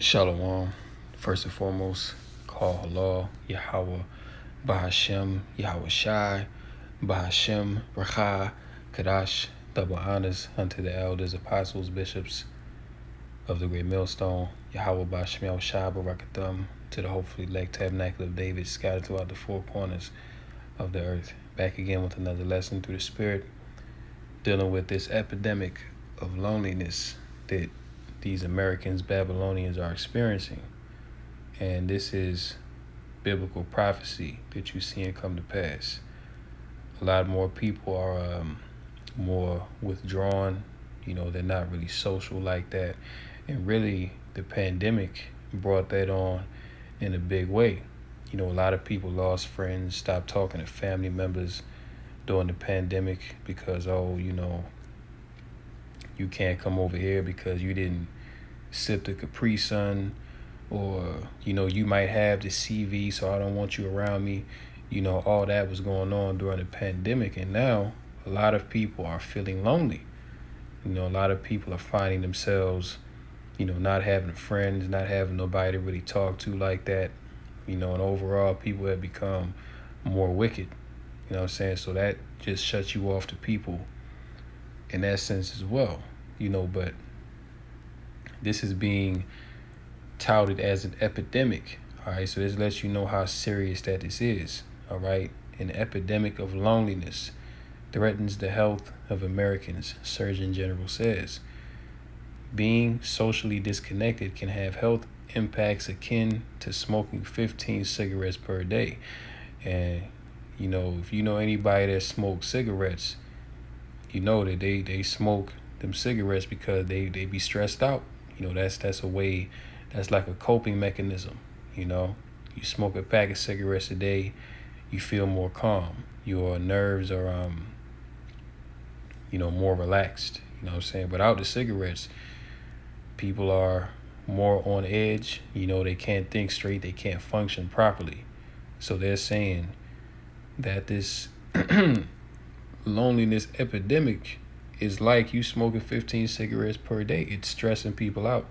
Shalom. First and foremost, call halal, Yahweh, Bahashem, Yahweh Shai, Bahashem, Racha, Kadash, double honors unto the elders, apostles, bishops of the great millstone, Yahweh Bahashem, Yahweh Shai, Barakathum, to the hopefully elect tabernacle of David, scattered throughout the four corners of the earth. Back again with another lesson through the Spirit, dealing with this epidemic of loneliness that these Americans, Babylonians, are experiencing. And this is biblical prophecy that you're seeing come to pass. A lot more people are more withdrawn. They're not really social like that. And really, the pandemic brought that on in a big way. A lot of people lost friends, stopped talking to family members during the pandemic because, you can't come over here because you didn't sip the Capri Sun, or you might have the CV, so I don't want you around me. All that was going on during the pandemic, and now a lot of people are feeling lonely. A lot of people are finding themselves not having friends, not having nobody to really talk to like that. And overall people have become more wicked. So that just shuts you off to people in that sense as well. But this is being touted as an epidemic. All right, so this lets you know how serious that this is. All right, an epidemic of loneliness threatens the health of Americans, Surgeon General says. Being socially disconnected can have health impacts akin to smoking 15 cigarettes per day. And if you know anybody that smokes cigarettes, that they smoke them cigarettes because they be stressed out. That's a way, that's like a coping mechanism. You smoke a pack of cigarettes a day, you feel more calm. Your nerves are more relaxed. Without the cigarettes, people are more on edge. They can't think straight, they can't function properly. So they're saying that this loneliness epidemic is like you smoking 15 cigarettes per day. It's stressing people out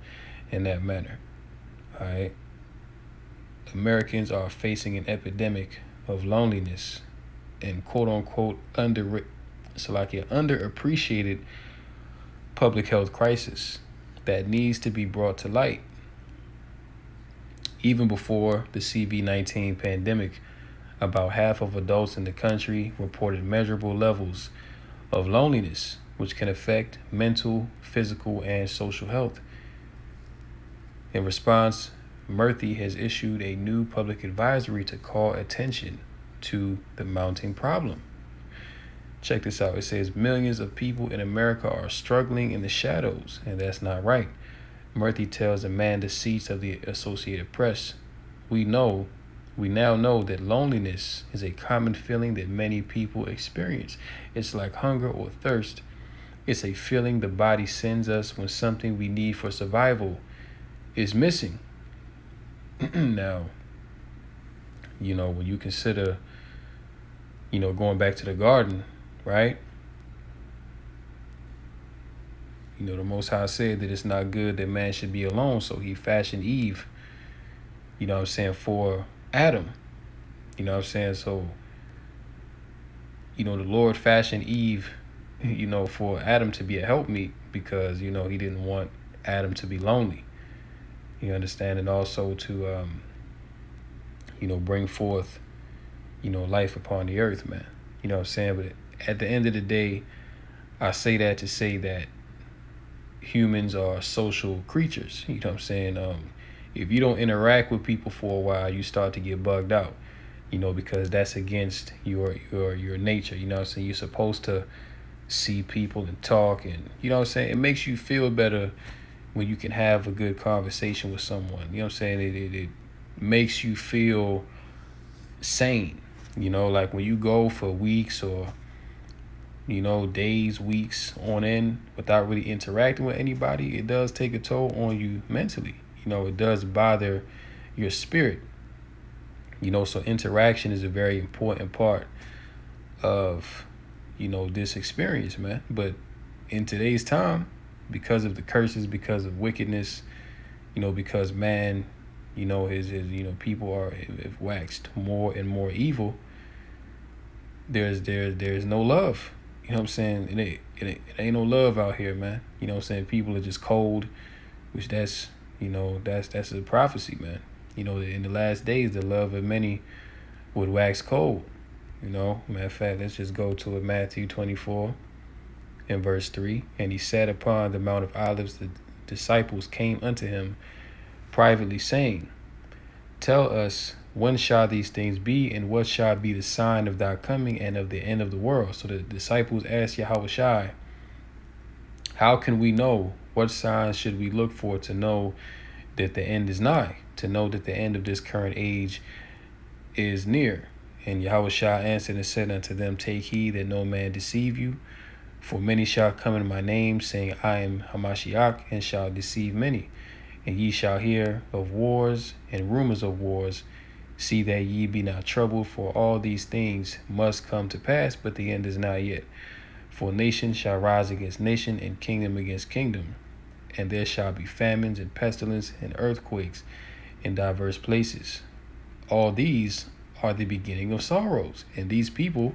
in that manner. All right. Americans are facing an epidemic of loneliness and quote unquote underappreciated public health crisis that needs to be brought to light. Even before the COVID-19 pandemic, about half of adults in the country reported measurable levels of loneliness, which can affect mental, physical, and social health. In response, Murthy has issued a new public advisory to call attention to the mounting problem. Check this out. It says millions of people in America are struggling in the shadows, and that's not right. Murthy tells Amanda Seats of the Associated Press, we now know that loneliness is a common feeling that many people experience. It's like hunger or thirst. It's a feeling the body sends us when something we need for survival is missing. Now, when you consider, going back to the garden, right? The Most High said that it's not good that man should be alone, so he fashioned Eve, for Adam. So, the Lord fashioned Eve, for Adam to be a helpmeet because, he didn't want Adam to be lonely. You understand? And also to, bring forth, life upon the earth, man. But at the end of the day, I say that to say that humans are social creatures. If you don't interact with people for a while, you start to get bugged out, because that's against your nature. You're supposed to see people and talk, and it makes you feel better when you can have a good conversation with someone. It makes you feel sane. Like when you go for weeks or days, weeks on end without really interacting with anybody, it does take a toll on you mentally. It does bother your spirit. So interaction is a very important part of, this experience, man. But in today's time, because of the curses, because of wickedness, because man, people have waxed more and more evil. There's no love. You know what I'm saying? It ain't no love out here, man. You know what I'm saying? People are just cold, which that's a prophecy, man. In the last days, the love of many would wax cold. Matter of fact, let's just go to it. Matthew 24 and verse 3. And he sat upon the Mount of Olives. The disciples came unto him privately, saying, Tell us, when shall these things be, and what shall be the sign of thy coming and of the end of the world? So the disciples asked Yahushua, how can we know? What signs should we look for to know that the end is nigh, to know that the end of this current age is near? And Yahushua answered and said unto them, Take heed that no man deceive you, for many shall come in my name, saying, I am Hamashiach, and shall deceive many. And ye shall hear of wars and rumors of wars. See that ye be not troubled, for all these things must come to pass, but the end is not yet. For nation shall rise against nation, and kingdom against kingdom. And there shall be famines and pestilence and earthquakes in diverse places. All these are the beginning of sorrows. And these people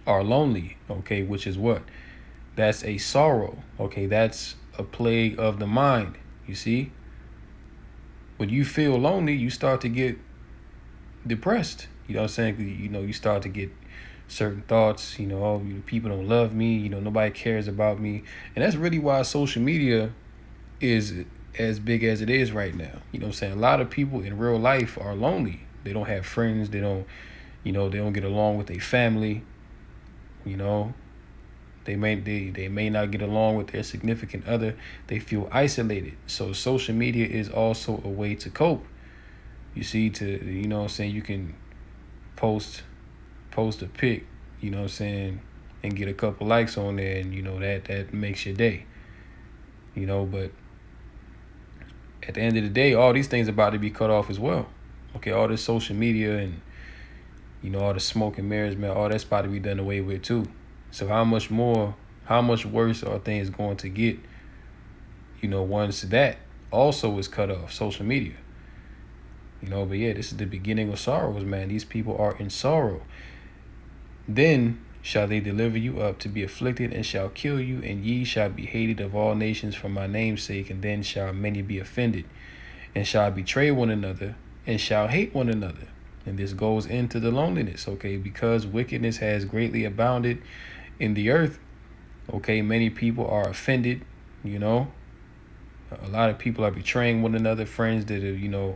are lonely, okay, which is what? That's a sorrow, okay? That's a plague of the mind, you see? When you feel lonely, you start to get depressed. You know what I'm saying? You start to get certain thoughts, oh, people don't love me, nobody cares about me. And that's really why social media is as big as it is right now. You know what I'm saying? A lot of people in real life are lonely. They don't have friends. They don't get along with their family. They may not get along with their significant other. They feel isolated. So social media is also a way to cope. You see, you can post a pic, and get a couple likes on there, and that makes your day. But at the end of the day, all these things are about to be cut off as well. Okay, all this social media and all the smoke and mirrors, man, all that's about to be done away with too. So how much worse are things going to get, once that also is cut off, social media. But yeah, this is the beginning of sorrows, man. These people are in sorrow. Then shall they deliver you up to be afflicted, and shall kill you, and ye shall be hated of all nations for my name's sake, and then shall many be offended, and shall betray one another, and shall hate one another. And this goes into the loneliness, okay? Because wickedness has greatly abounded in the earth, okay? Many people are offended, A lot of people are betraying one another, friends that are,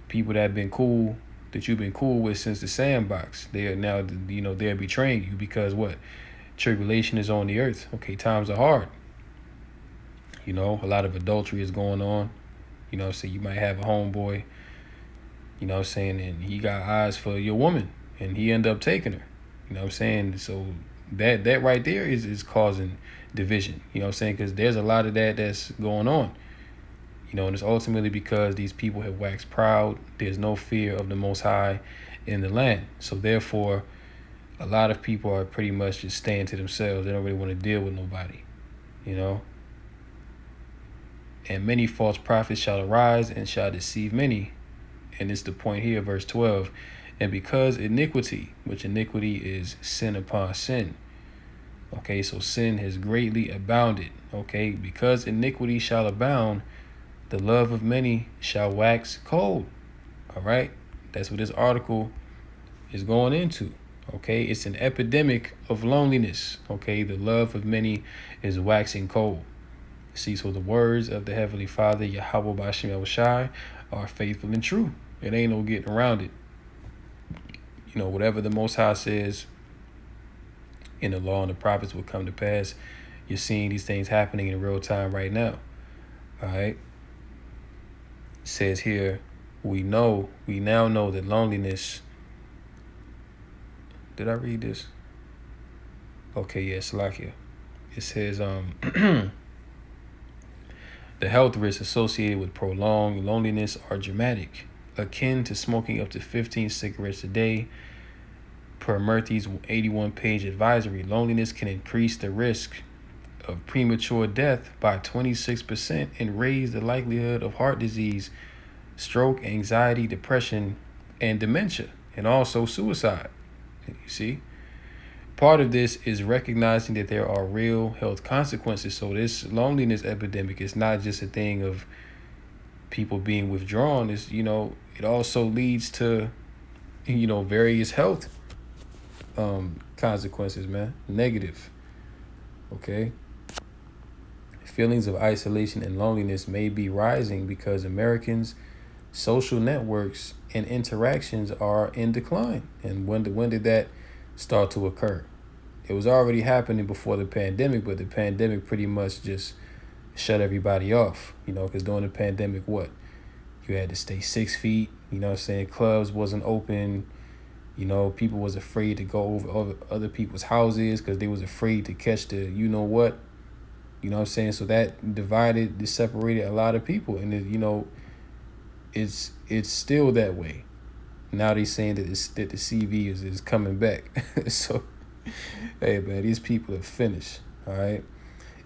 people that have been cool, that you've been cool with since the sandbox. They are now, they're betraying you because what? Tribulation is on the earth. Okay, times are hard. A lot of adultery is going on. So you might have a homeboy, and he got eyes for your woman, and he end up taking her. So that right there is causing division. Because there's a lot of that's going on. And it's ultimately because these people have waxed proud. There's no fear of the Most High in the land. So therefore, a lot of people are pretty much just staying to themselves. They don't really want to deal with nobody, And many false prophets shall arise and shall deceive many. And it's the point here, verse 12. And because iniquity, which iniquity is sin upon sin. Okay, so sin has greatly abounded. Okay, because iniquity shall abound, the love of many shall wax cold. All right, that's what this article is going into. Okay, it's an epidemic of loneliness. Okay, the love of many is waxing cold. See, so the words of the Heavenly Father, Yahweh B'Shem Yahushai, are faithful and true. It ain't no getting around it. Whatever the Most High says in the law and the prophets will come to pass. You're seeing these things happening in real time right now. All right. It says here, we now know that loneliness. Did I read this? Okay, yes, Salakia. It says, the health risks associated with prolonged loneliness are dramatic, akin to smoking up to 15 cigarettes a day. Per Murthy's 81-page advisory, loneliness can increase the risk of premature death by 26% and raised the likelihood of heart disease, stroke, anxiety, depression, and dementia, and also suicide. You see? Part of this is recognizing that there are real health consequences. So this loneliness epidemic is not just a thing of people being withdrawn. It's, it also leads to, various health consequences, man. Negative. Okay. Feelings of isolation and loneliness may be rising because Americans' social networks and interactions are in decline. And when did that start to occur? It was already happening before the pandemic, but the pandemic pretty much just shut everybody off, because during the pandemic, what? You had to stay 6 feet, clubs wasn't open, people was afraid to go over other people's houses because they was afraid to catch the what. So that separated a lot of people, and it's still that way. Now they saying that the CV is coming back. So, hey man, these people are finished. All right.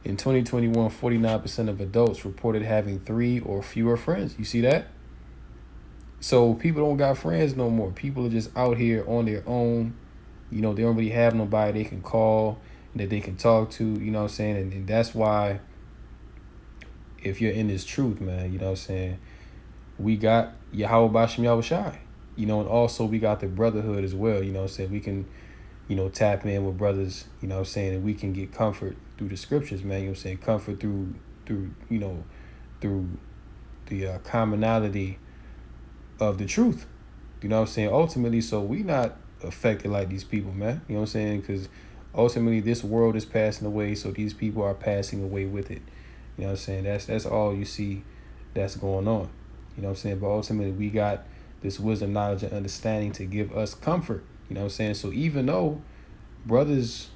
In 2021, 49% of adults reported having 3 or fewer friends. You see that? So people don't got friends no more. People are just out here on their own. They don't really have nobody they can call, that they can talk to, and that's why, if you're in this truth, man, we got Yahweh Bashem Yahushai, and also we got the brotherhood as well, we can, tap in with brothers, and we can get comfort through the scriptures, man, comfort through the commonality of the truth, ultimately, so we not affected like these people, man, because ultimately this world is passing away, so these people are passing away with it, that's all you see that's going on, but ultimately we got this wisdom, knowledge, and understanding to give us comfort, so even though brothers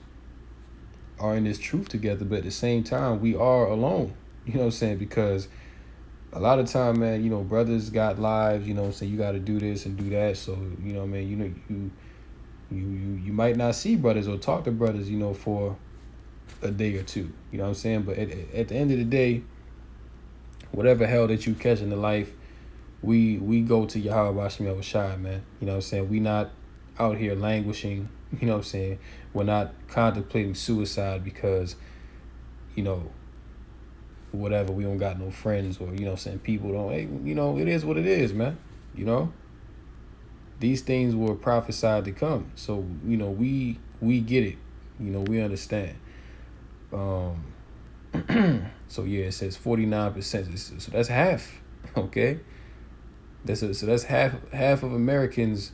are in this truth together, but at the same time we are alone, because a lot of time, man, brothers got lives, you got to do this and do that. So, you might not see brothers or talk to brothers, for a day or two, But at the end of the day, whatever hell that you catch in the life, we go to Yahweh Bashem Yahushai, man. We not out here languishing, We're not contemplating suicide because, whatever, we don't got no friends, or people don't, hey, it is what it is, man. These things were prophesied to come, so we get it, we understand. So yeah, it says 49%, so that's half. Okay, that's half of Americans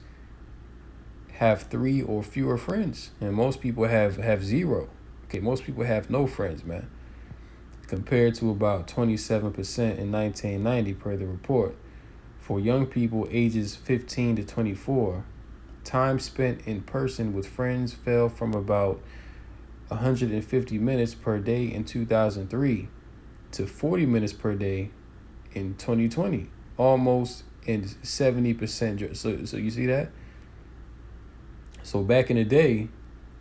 have 3 or fewer friends, and most people have 0. Okay, most people have no friends, man, compared to about 27% in 1990 per the report. For young people ages 15 to 24, time spent in person with friends fell from about 150 minutes per day in 2003 to 40 minutes per day in 2020, almost in 70%. So you see that? So back in the day,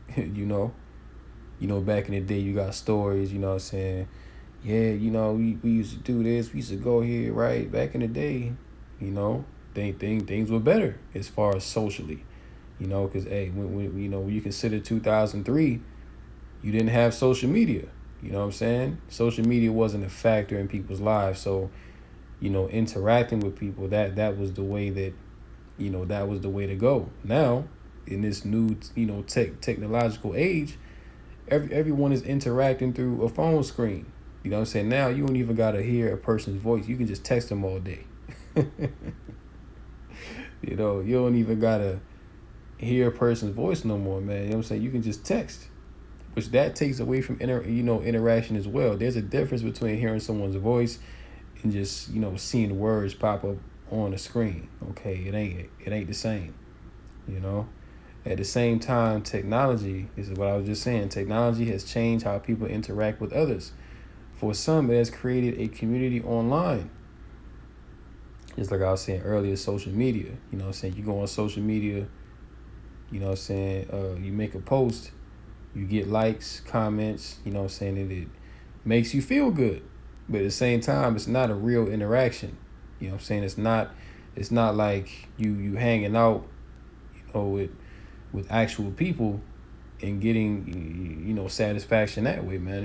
back in the day, you got stories, yeah, we used to do this, we used to go here, right? Back in the day, things were better as far as socially, because, hey, when you consider 2003, you didn't have social media, Social media wasn't a factor in people's lives. So, interacting with people, that was the way that was the way to go. Now, in this new, technological age, everyone is interacting through a phone screen. Now you don't even got to hear a person's voice. You can just text them all day. You don't even got to hear a person's voice no more, man. You can just text, which that takes away from interaction as well. There's a difference between hearing someone's voice and just, seeing words pop up on the screen. Okay, it ain't the same, At the same time, technology, this is what I was just saying, technology has changed how people interact with others. For some, it has created a community online. Just like I was saying earlier, social media. You go on social media, you make a post, you get likes, comments, makes you feel good. But at the same time, it's not a real interaction. You know what I'm saying? It's not like you hanging out, with actual people and getting satisfaction that way, man.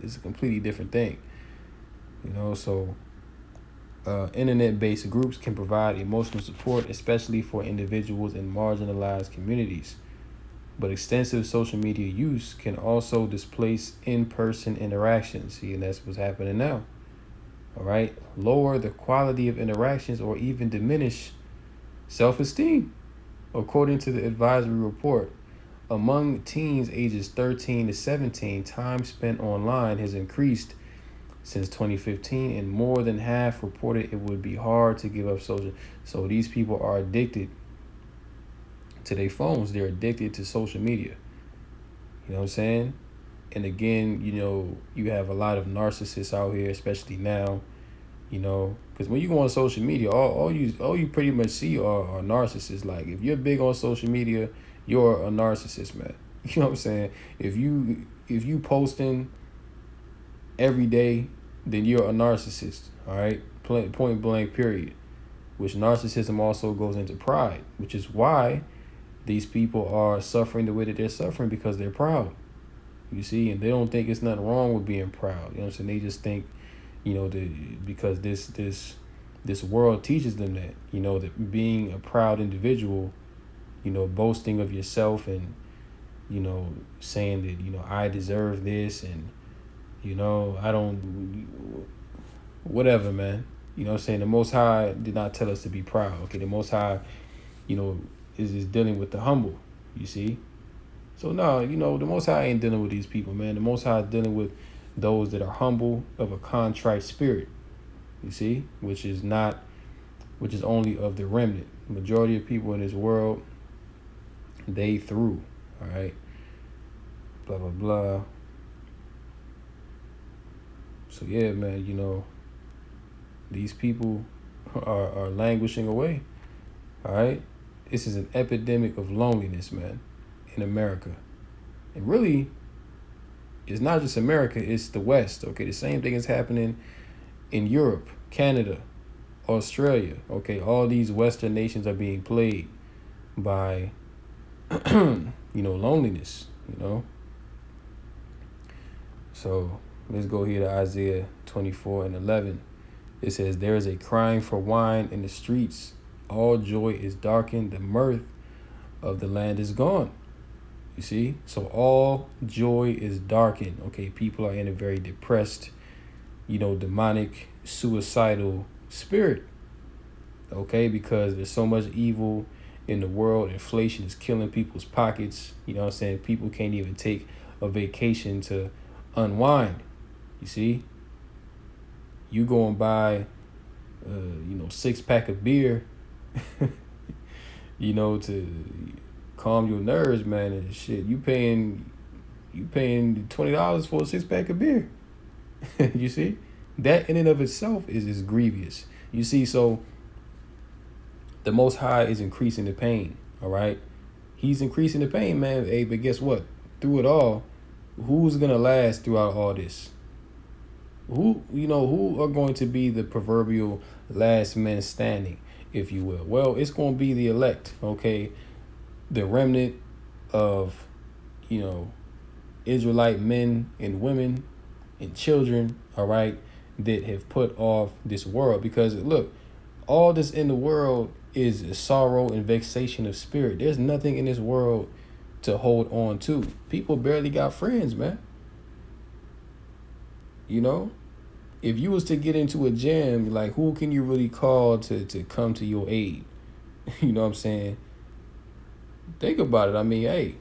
It's a completely different thing. So internet-based groups can provide emotional support, especially for individuals in marginalized communities. But extensive social media use can also displace in-person interactions. See, and that's what's happening now. All right, lower the quality of interactions or even diminish self-esteem, according to the advisory report. Among teens ages 13 to 17, time spent online has increased since 2015, and more than half reported it would be hard to give up social. So these people are addicted to their phones. They're addicted to social media. You know what I'm saying? And again, you have a lot of narcissists out here, especially now. Because when you go on social media, all you pretty much see are narcissists. Like, if you're big on social media, you're a narcissist, man. You know what I'm saying? If you posting every day, then you're a narcissist. All right, point blank, period. Which narcissism also goes into pride, which is why these people are suffering the way that they're suffering, because they're proud. You see, and they don't think it's nothing wrong with being proud. You know what I'm saying? They just think, because this world teaches them that, that being a proud individual, boasting of yourself and, saying that, I deserve this and, I don't, whatever, man. You know what I'm saying? The Most High did not tell us to be proud. Okay, the Most High, is dealing with the humble, you see? So no, the Most High ain't dealing with these people, man. The Most High is dealing with those that are humble, of a contrite spirit, you see, which is only of the remnant. Majority of people in this world, they through, all right, blah, blah, blah. So yeah, man, these people are languishing away, all right? This is an epidemic of loneliness, man, in America. And really, it's not just America, it's the West, okay? The same thing is happening in Europe, Canada, Australia, okay? All these Western nations are being plagued by, loneliness, So let's go here to Isaiah 24:11. It says, there is a crying for wine in the streets. All joy is darkened. The mirth of the land is gone. You see? So all joy is darkened. Okay, people are in a very depressed, demonic, suicidal spirit. Okay, because there's so much evil in the world. Inflation is killing people's pockets. You know what I'm saying? People can't even take a vacation to unwind. You see? You go and buy, 6-pack of beer, to calm your nerves, man, and shit. You paying $20 for a 6-pack of beer. You see, that in and of itself is grievous. You see, so the Most High is increasing the pain. All right, He's increasing the pain, man. Hey, but guess what? Through it all, who's gonna last throughout all this? Who are going to be the proverbial last men standing, if you will? Well, it's going to be the elect, okay? The remnant of, Israelite men and women and children, all right, that have put off this world. Because, look, all this in the world is a sorrow and vexation of spirit. There's nothing in this world to hold on to. People barely got friends, man. If you was to get into a jam, like, who can you really call to come to your aid? You know what I'm saying? Think about it. I mean, hey,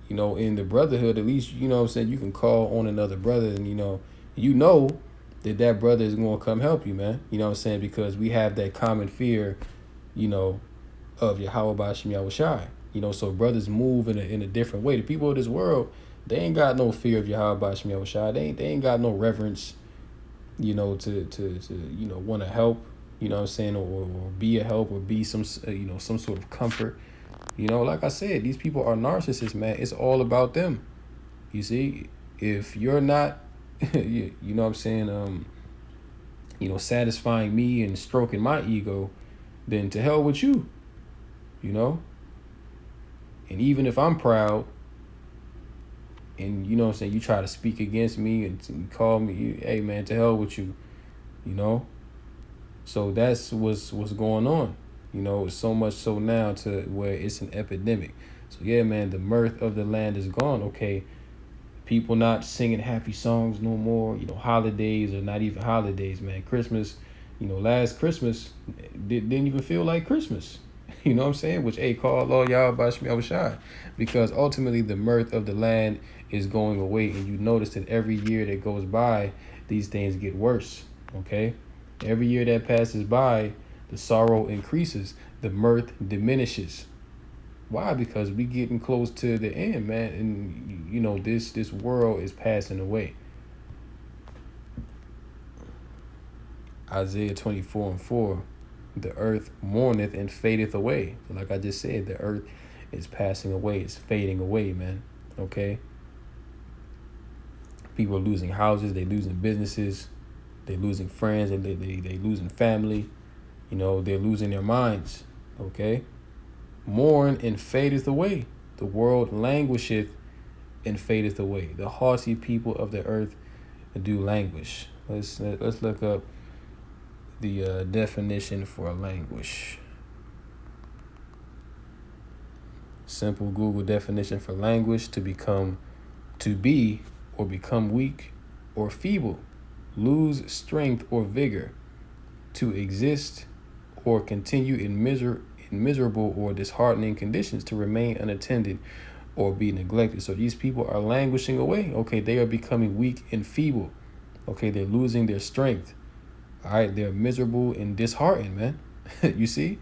in the brotherhood, at least, you know what I'm saying, you can call on another brother and, that brother is going to come help you, man. You know what I'm saying? Because we have that common fear, of Yahweh Bashim Yahushai. So brothers move in a different way. The people of this world, they ain't got no fear of Yahweh Bashim Yahushai. They ain't got no reverence, to want to help, you know what I'm saying, or be a help, or be some sort of comfort. Like I said, these people are narcissists, man. It's all about them. You see, if you're not You know what I'm saying? Satisfying me and stroking my ego, then to hell with you, you know? And even if I'm proud and you know what I'm saying, you try to speak against me and you call me, hey man, to hell with you, you know? So that's what's going on. It's so much so now to where it's an epidemic. So yeah, man, the mirth of the land is gone. Okay, people not singing happy songs no more. Holidays are not even holidays, man. Christmas, last Christmas didn't even feel like Christmas. You know what I'm saying? Which, hey, call all y'all about me, I was shy. Because ultimately the mirth of the land is going away. And you notice that every year that goes by, these things get worse. Okay? Every year that passes by, the sorrow increases, the mirth diminishes. Why? Because we getting close to the end, man, and this world is passing away. Isaiah 24:4, the earth mourneth and fadeth away. Like I just said, the earth is passing away, it's fading away, man. Okay. People are losing houses, they losing businesses, they losing friends, and they losing family. They're losing their minds. Okay. Mourn and fadeth away. The world languisheth and fadeth away. The haughty people of the earth do languish. Let's look up the definition for languish. Simple Google definition for languish: to become, to be, or become weak or feeble, lose strength or vigor, to exist or continue in miserable or disheartening conditions, to remain unattended or be neglected. So these people are languishing away. Okay, they are becoming weak and feeble. Okay, they're losing their strength. All right, they're miserable and disheartened, man. You see?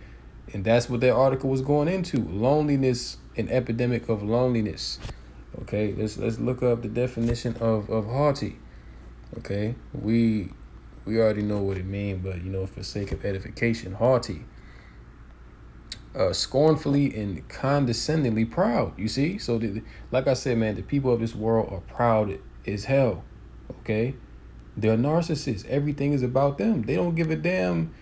And that's what that article was going into. Loneliness, an epidemic of loneliness. Okay, let's look up the definition of haughty. Okay, we already know what it means, but for sake of edification, haughty. Scornfully and condescendingly proud. You see? So, like I said, man, the people of this world are proud as hell. Okay? They're narcissists. Everything is about them. They don't give a damn.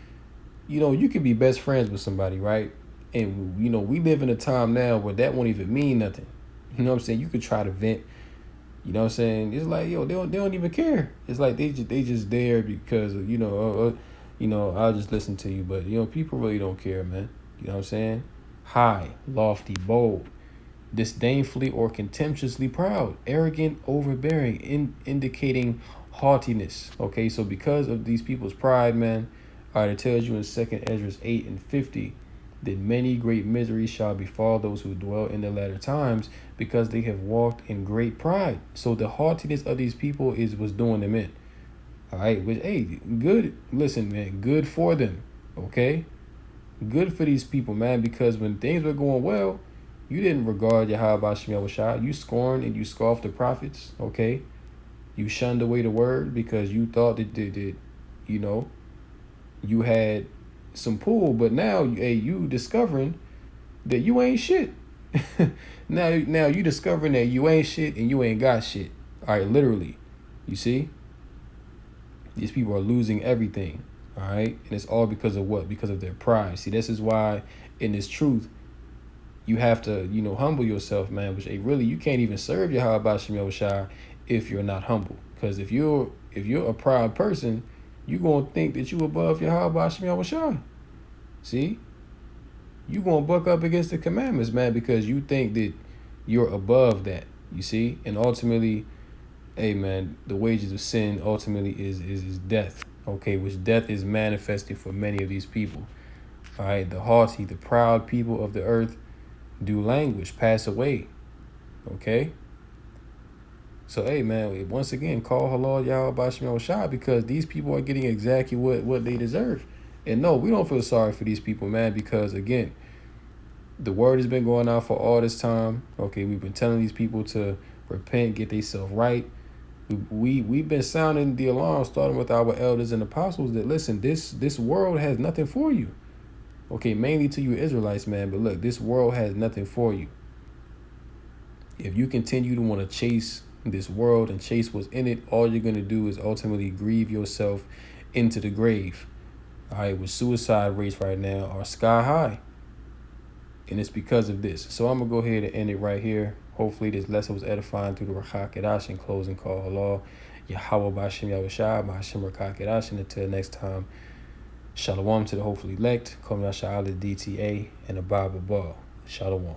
You could be best friends with somebody, right? And, we live in a time now where that won't even mean nothing. You know what I'm saying? You could try to vent. You know what I'm saying? It's like, they don't even care. It's like they just there because, I'll just listen to you. But, people really don't care, man. You know what I'm saying? High, lofty, bold, disdainfully or contemptuously proud, arrogant, overbearing, indicating haughtiness. Okay, so because of these people's pride, man, all right, it tells you in 2nd Ezra 8:50 that many great miseries shall befall those who dwell in the latter times because they have walked in great pride. So the haughtiness of these people was doing them in. All right, which, hey, good. Listen, man, good for them. Okay. Good for these people, man, because when things were going well, you didn't regard Yahweh Shem Shah. You scorned and you scoffed the prophets, okay? You shunned away the word because you thought that you had some pull, but now, hey, you discovering that you ain't shit. now you discovering that you ain't shit and you ain't got shit. All right, literally. You see? These people are losing everything. All right. And it's all because of what? Because of their pride. See, this is why in this truth, you have to, humble yourself, man. Which really, you can't even serve Yahweh Shem Shai if you're not humble. Because if you're a proud person, you're going to think that you above Yahweh Shem Shai. See? You're going to buck up against the commandments, man, because you think that you're above that. You see? And ultimately, hey, man, the wages of sin ultimately is death. Okay, which death is manifesting for many of these people. All right, the haughty, the proud people of the earth do languish, pass away. Okay? So, hey, man, once again, call halal Yahweh Shem Shai because these people are getting exactly what they deserve. And no, we don't feel sorry for these people, man, because, again, the word has been going out for all this time. Okay, we've been telling these people to repent, get themselves right. We've been sounding the alarm, starting with our elders and apostles, that listen, this world has nothing for you. Okay, mainly to you Israelites, man, but look, this world has nothing for you. If you continue to want to chase this world and chase what's in it, all you're going to do is ultimately grieve yourself into the grave. All right, with suicide rates right now are sky high. And it's because of this. So I'm going to go ahead and end it right here. Hopefully this lesson was edifying through the Rakha Kedash and closing call Allah. Yahweh Bashim Yahushua, Bashim Rakha Kedash. And until next time, Shalom to the hopefully elect. Kom Yasha Allah DTA and the Bible Ball. Shalom.